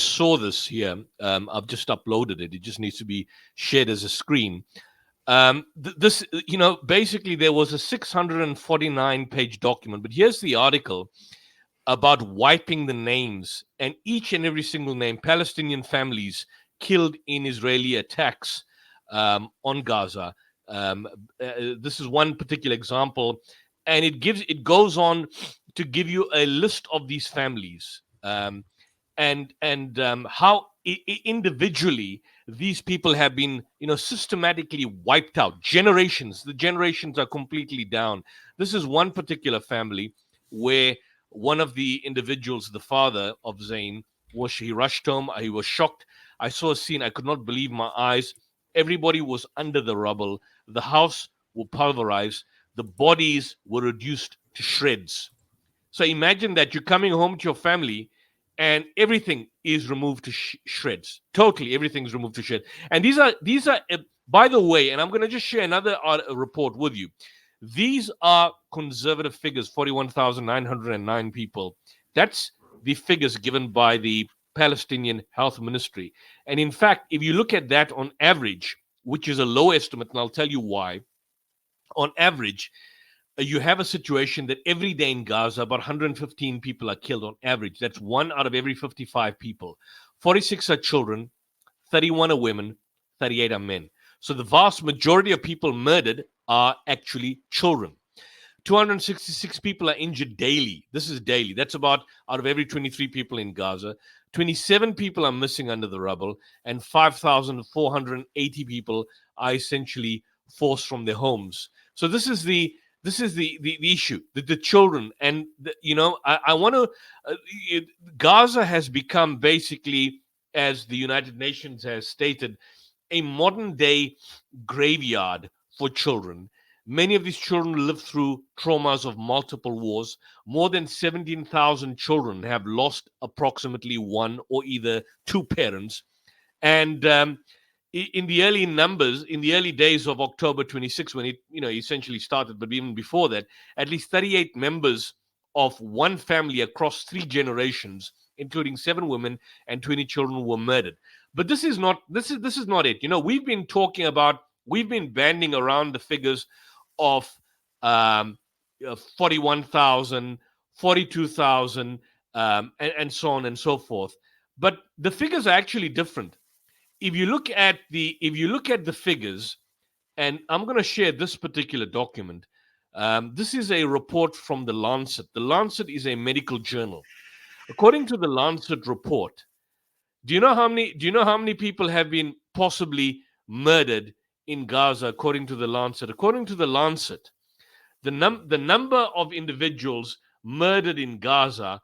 saw this here. I've just uploaded it. It just needs to be shared as a screen. This, basically there was a 649-page document, but here's the article about wiping the names, and each and every single name, Palestinian families killed in Israeli attacks on Gaza. Um, this is one particular example, and it goes on to give you a list of these families, and how individually these people have been, systematically wiped out. The generations are completely down. This is one particular family where one of the individuals, the father of Zain, he rushed home. He was shocked. I saw a scene. I could not believe my eyes. Everybody was under the rubble. The house were pulverized. The bodies were reduced to shreds. So imagine that you're coming home to your family and everything is removed to shreds. Totally, everything's removed to shreds. And these are by the way, and I'm going to just share another report with you. These are conservative figures, 41,909 people. That's the figures given by the Palestinian Health Ministry. And in fact, if you look at that on average, which is a low estimate, and I'll tell you why, on average, you have a situation that every day in Gaza, about 115 people are killed on average. That's one out of every 55 people. 46 are children, 31 are women, 38 are men. So the vast majority of people murdered are actually children. 266 people are injured daily. This is daily. That's about out of every 23 people in Gaza. 27 people are missing under the rubble, and 5,480 people are essentially forced from their homes. So this is the issue, the children. And I want to Gaza has become basically, as the United Nations has stated, a modern day graveyard for children. Many of these children live through traumas of multiple wars. More than 17,000 children have lost approximately one or either two parents. And in the early days of October 26, when it essentially started, but even before that, at least 38 members of one family across 3 generations, including 7 women and 20 children, were murdered. But this is not it. We've been banding around the figures of um, 41,000, 42,000, and so on and so forth. But the figures are actually different. If you look at the figures, and I'm going to share this particular document. This is a report from the Lancet. The Lancet is a medical journal. According to the Lancet report, do you know how many people have been possibly murdered in Gaza? According to the Lancet, the number of individuals murdered in Gaza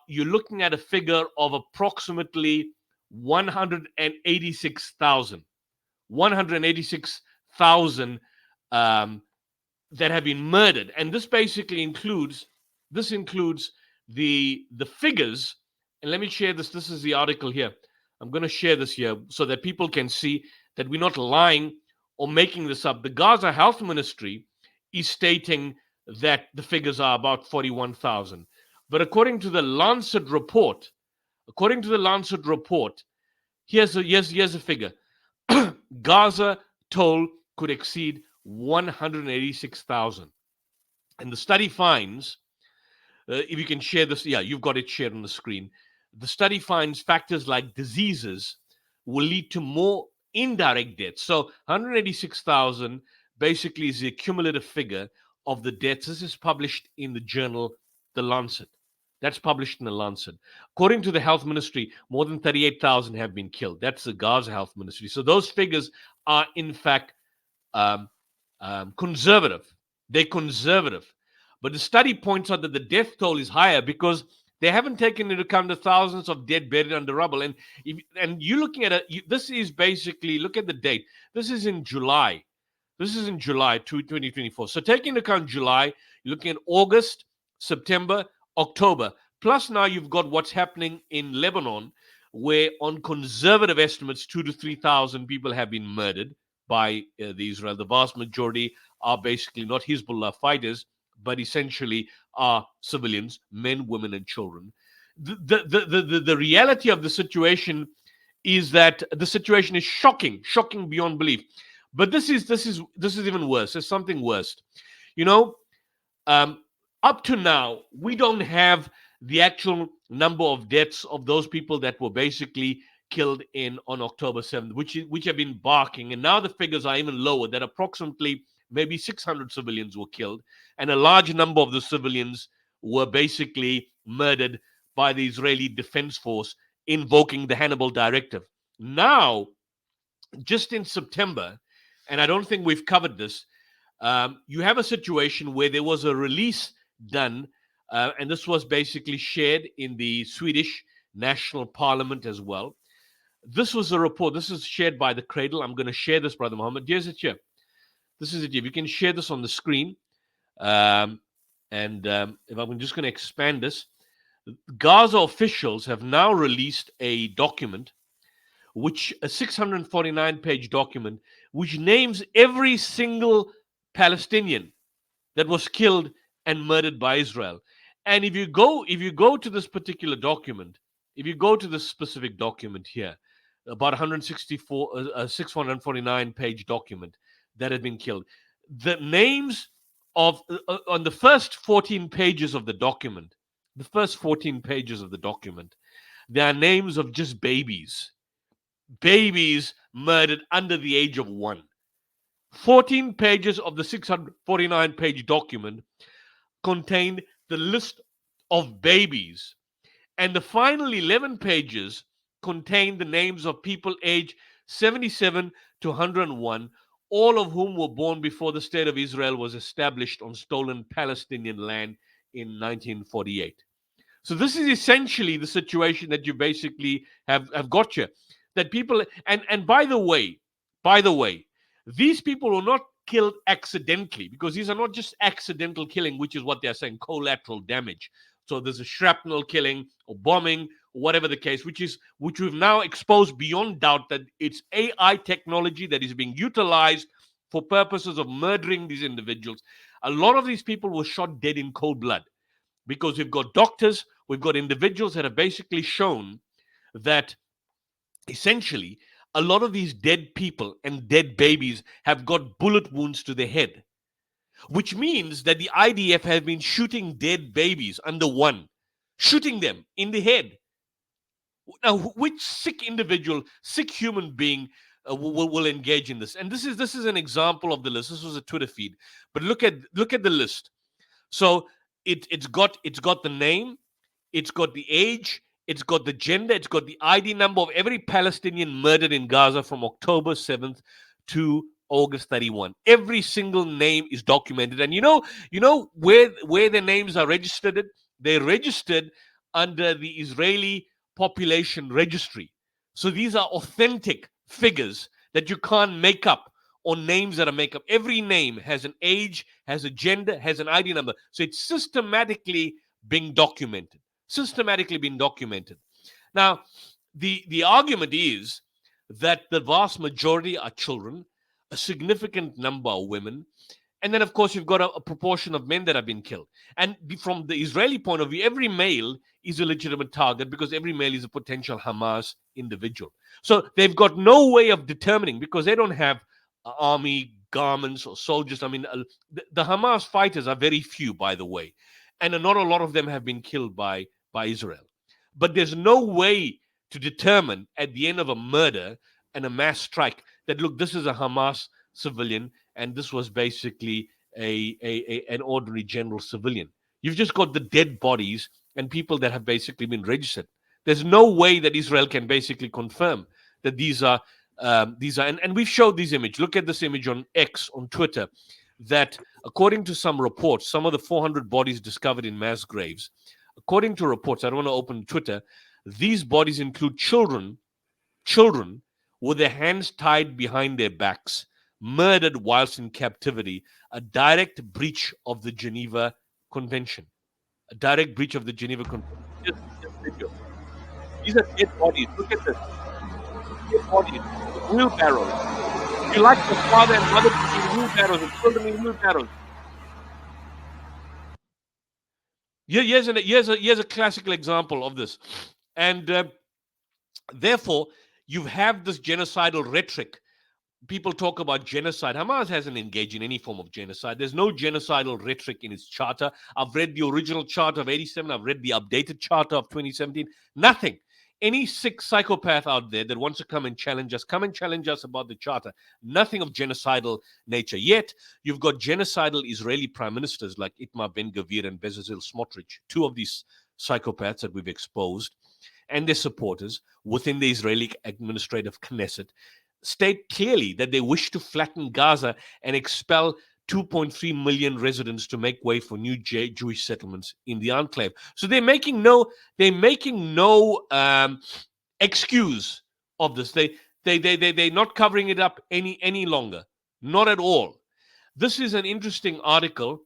you're looking at a figure of approximately 186,000. 186,000 that have been murdered, and this basically includes the figures. And let me share this. This is the article here. I'm going to share this here so that people can see that we're not lying or making this up. The Gaza Health Ministry is stating that the figures are about 41,000, but according to the Lancet report, here's a figure. Gaza toll could exceed 186,000. And the study finds, if you can share this, yeah, you've got it shared on the screen. The study finds factors like diseases will lead to more indirect deaths. So 186,000 basically is the cumulative figure of the deaths. This is published in the journal The Lancet. That's published in The Lancet. According to the health ministry, more than 38,000 have been killed. That's the Gaza Health Ministry. So those figures are, in fact, conservative. They're conservative. But the study points out that the death toll is higher because they haven't taken into account the thousands of dead buried under rubble. And you're looking at this is basically, look at the date. This is in July. 2024. So taking into account July, you're looking at August, September, October. Plus now you've got what's happening in Lebanon, where on conservative estimates, 2,000 to 3,000 people have been murdered by the Israel. The vast majority are basically not Hezbollah fighters, but essentially are civilians, men, women, and children. The reality of the situation is that the situation is shocking beyond belief. But this is even worse. There's something worse. You know, um, up to now, we don't have the actual number of deaths of those people that were basically killed in on October 7th, which have been barking, and now the figures are even lower. That approximately maybe 600 civilians were killed, and a large number of the civilians were basically murdered by the Israeli Defense Force, invoking the Hannibal Directive. Now, just in September, and I don't think we've covered this, you have a situation where there was a release done, and this was basically shared in the Swedish National Parliament as well. This was a report. This is shared by the Cradle. I'm going to share this, Brother Muhammad. Here's it here. This is it here. You can share this on the screen. And if I'm just going to expand this, Gaza officials have now released a document, a 649-page document, which names every single Palestinian that was killed and murdered by Israel. And if you go to this particular document, if you go to this specific document here, about 164, 649-page document that had been killed, the names of on the first 14 pages of the document, there are names of just babies murdered under the age of 1. 14 pages of the 649-page document contained the list of babies, and the final 11 pages contained the names of people aged 77 to 101, all of whom were born before the state of Israel was established on stolen Palestinian land in 1948. So this is essentially the situation that you basically have got here. That people, and by the way, these people were not killed accidentally, because these are not just accidental killing, which is what they're saying, collateral damage. So there's a shrapnel killing or bombing or whatever the case, which we've now exposed beyond doubt that it's AI technology that is being utilized for purposes of murdering these individuals. A lot of these people were shot dead in cold blood, because we've got doctors, we've got individuals that have basically shown that essentially a lot of these dead people and dead babies have got bullet wounds to the head, which means that the IDF have been shooting dead babies under 1, shooting them in the head. Now, which sick individual, sick human being will engage in this? And this is an example of the list. This was a Twitter feed, but look at the list. So it's got the name, it's got the age, it's got the gender, it's got the ID number of every Palestinian murdered in Gaza from October 7th to August 31. Every single name is documented. And you know where their names are registered? They're registered under the Israeli population registry. So these are authentic figures that you can't make up, or names that are make up. Every name has an age, has a gender, has an ID number. So it's systematically being documented. Now, the argument is that the vast majority are children, a significant number are women, and then, of course, you've got a proportion of men that have been killed. And from the Israeli point of view, every male is a legitimate target, because every male is a potential Hamas individual. So they've got no way of determining, because they don't have army garments or soldiers. I mean, the Hamas fighters are very few, by the way, and not a lot of them have been killed by Israel. But there's no way to determine at the end of a murder and a mass strike that, look, this is a Hamas civilian and this was basically an ordinary general civilian. You've just got the dead bodies and people that have basically been registered. There's no way that Israel can basically confirm that these are, and we've showed these images. Look at this image on X, on Twitter, that according to some reports, some of the 400 bodies discovered in mass graves, according to reports, I don't want to open Twitter, these bodies include children with their hands tied behind their backs, murdered whilst in captivity, a direct breach of the Geneva Convention. A direct breach of the Geneva Convention. These are dead bodies. Look at this. Dead bodies. Wheelbarrows. You like the father and mother in wheelbarrows and children in wheelbarrows. Yeah, here's a classical example of this, and therefore you have this genocidal rhetoric. People talk about genocide. Hamas hasn't engaged in any form of genocide. There's no genocidal rhetoric in its charter. I've read the original charter of 87. I've read the updated charter of 2017. Nothing. Any sick psychopath out there that wants to come and challenge us about the charter. Nothing of genocidal nature. Yet, you've got genocidal Israeli prime ministers like Itamar Ben-Gvir and Bezalel Smotrich, two of these psychopaths that we've exposed, and their supporters within the Israeli administrative Knesset, state clearly that they wish to flatten Gaza and expel 2.3 million residents to make way for new Jewish settlements in the enclave. So they're making no excuse of this. They're not covering it up any longer, not at all. This is an interesting article.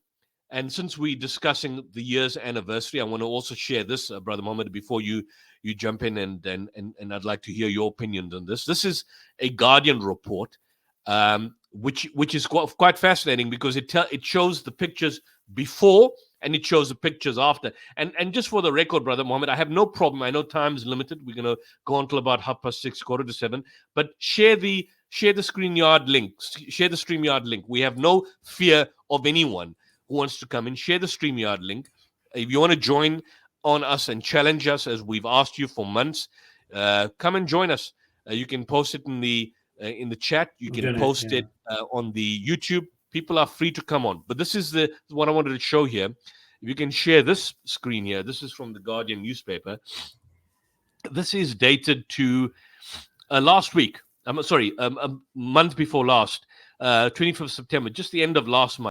And since we're discussing the year's anniversary, I want to also share this, Brother Mohammed, before you jump in, and I'd like to hear your opinions on this. This is a Guardian report, which is quite fascinating because it shows the pictures before and it shows the pictures after. And just for the record, Brother Mohammed, I have no problem. I know time's limited. We're going to go until about 6:30, 7:15. But share the StreamYard link. Share the StreamYard link. We have no fear of anyone who wants to come in. Share the StreamYard link. If you want to join on us and challenge us, as we've asked you for months, come and join us. You can post it in the chat. You can post it on the YouTube. People are free to come on. But this is what I wanted to show here. If you can share this screen here, this is from the Guardian newspaper. This is dated to last week. A month before last, 25th September, just the end of last month.